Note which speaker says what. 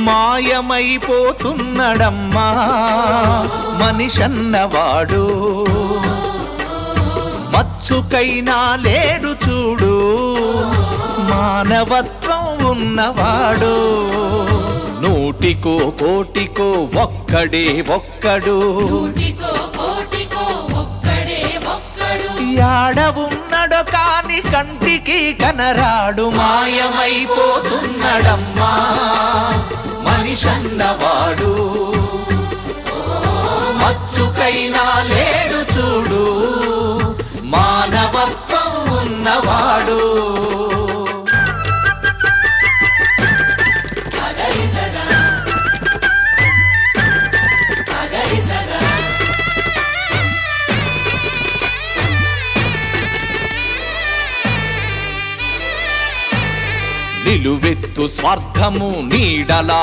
Speaker 1: మాయమైపోతున్నడమ్మా మనిషన్నవాడు, మచ్చుకైనా లేడు చూడు మానవత్వం ఉన్నవాడు. నూటికో కోటికో ఒక్కడే ఒక్కడు, యాడ ఉన్నడో కాని కంటికి కనరాడు. మాయమైపోతున్నడమ్మా మనిషన్నవాడు, మచ్చుకైనా లేడు చూడు మానవత్వం ఉన్నవాడు. నిలువెత్తు స్వార్థము నీడలా